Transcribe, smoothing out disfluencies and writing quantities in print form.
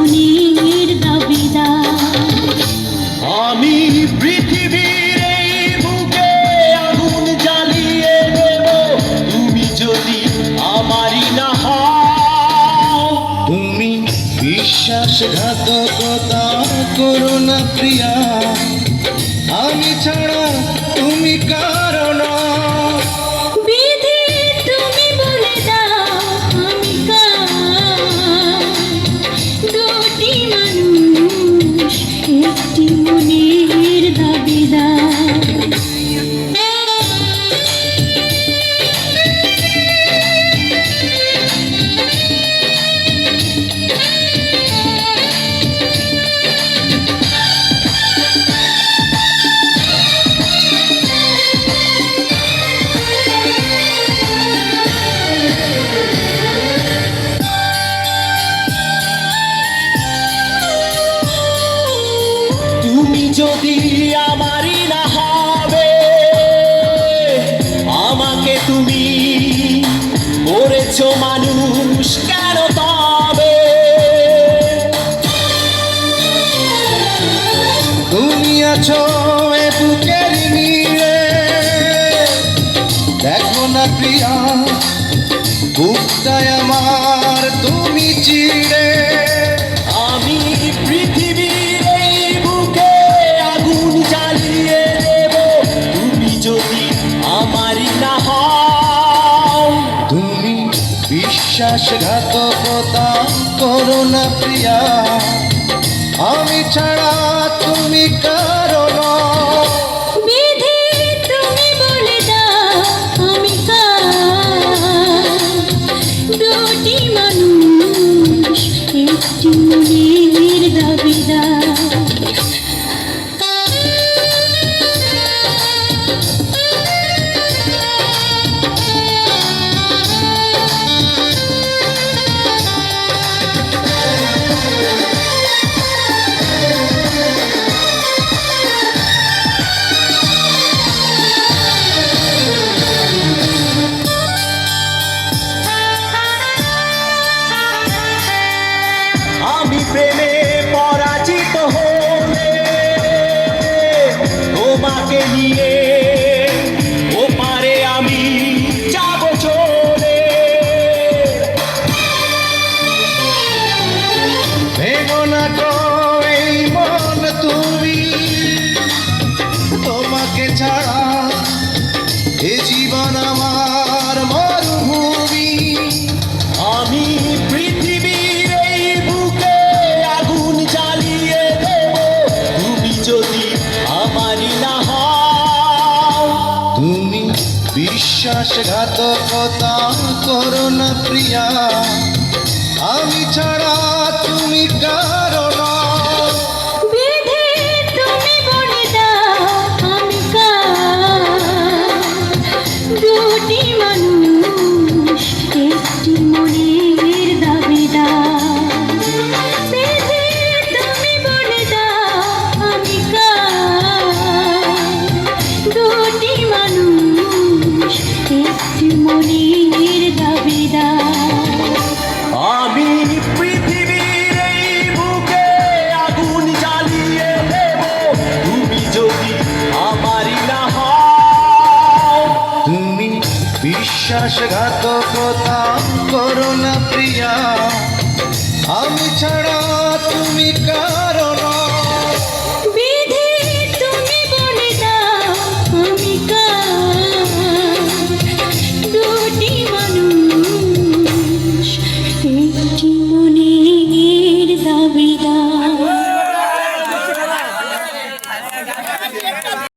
মনের দাবিদার। আমি পৃথিবীর এই বুকে আগুন জ্বালিয়ে দেব, তুমি যদি আমারই না হও। তুমি বিশ্বাসঘাতকতা করো না প্রিয়া, আমি ছাড়া তুমি কারো না। বিধি তুমি বলে দাও আমি কার, দুটি মানুষ একটি মনের দাবিদার। তুমি যদি আমারই না হবে, আমাকে তুমি করেছো মানুষ কেন তবে? তুমি আছো এ বুকের নীড়ে, দেখো না প্রিয়া বুকটায় আমার তুমি চিড়ে। আমি পৃথিবীর এই বুকে আগুন জ্বালিয়ে দেব, তুমি যদি আমারই না হও। তুমি বিশ্বাসঘাতকতা করো না প্রিয়া, আমি ছাড়া তুমি কারো না। বিধি তুমি বলে দাও আমি কার, দুটি মানুষ একটি মনের দাবিদার। আমি প্রেমে পরাজিত হলে তোমাকে নিয়ে ওপারে আমি যাব চলে। ভেঙো না গো এই মন তুমি, তোমাকে ছাড়া এ জীবন আমার মরুভূমি। আমি পৃথিবীর এই বুকে আগুন জ্বালিয়ে দেব, তুমি যদি আমারই না হও। তুমি বিশ্বাসঘাতকতা করো না প্রিয়া, আমি ছাড়া তুমি কারো না। বিধি তুমি বলে দাও আমি কার, দুটি মানুষ একটি মনের দাবিদার। বিধি তুমি বলে দাও আমি কার, দুটি মানুষ একটি মনের দাবিদার। আমি পৃথিবীর এই বুকে আগুন জ্বালিয়ে দেব, তুমি যদি আমারই না হও। তুমি বিশ্বাসঘাতকতা করো না প্রিয়া, আমি ছাড়া তুমি কারো না। বিধি তুমি বলে দাও আমি কার, দুটি মানুষ একটি মনের দাবিদার।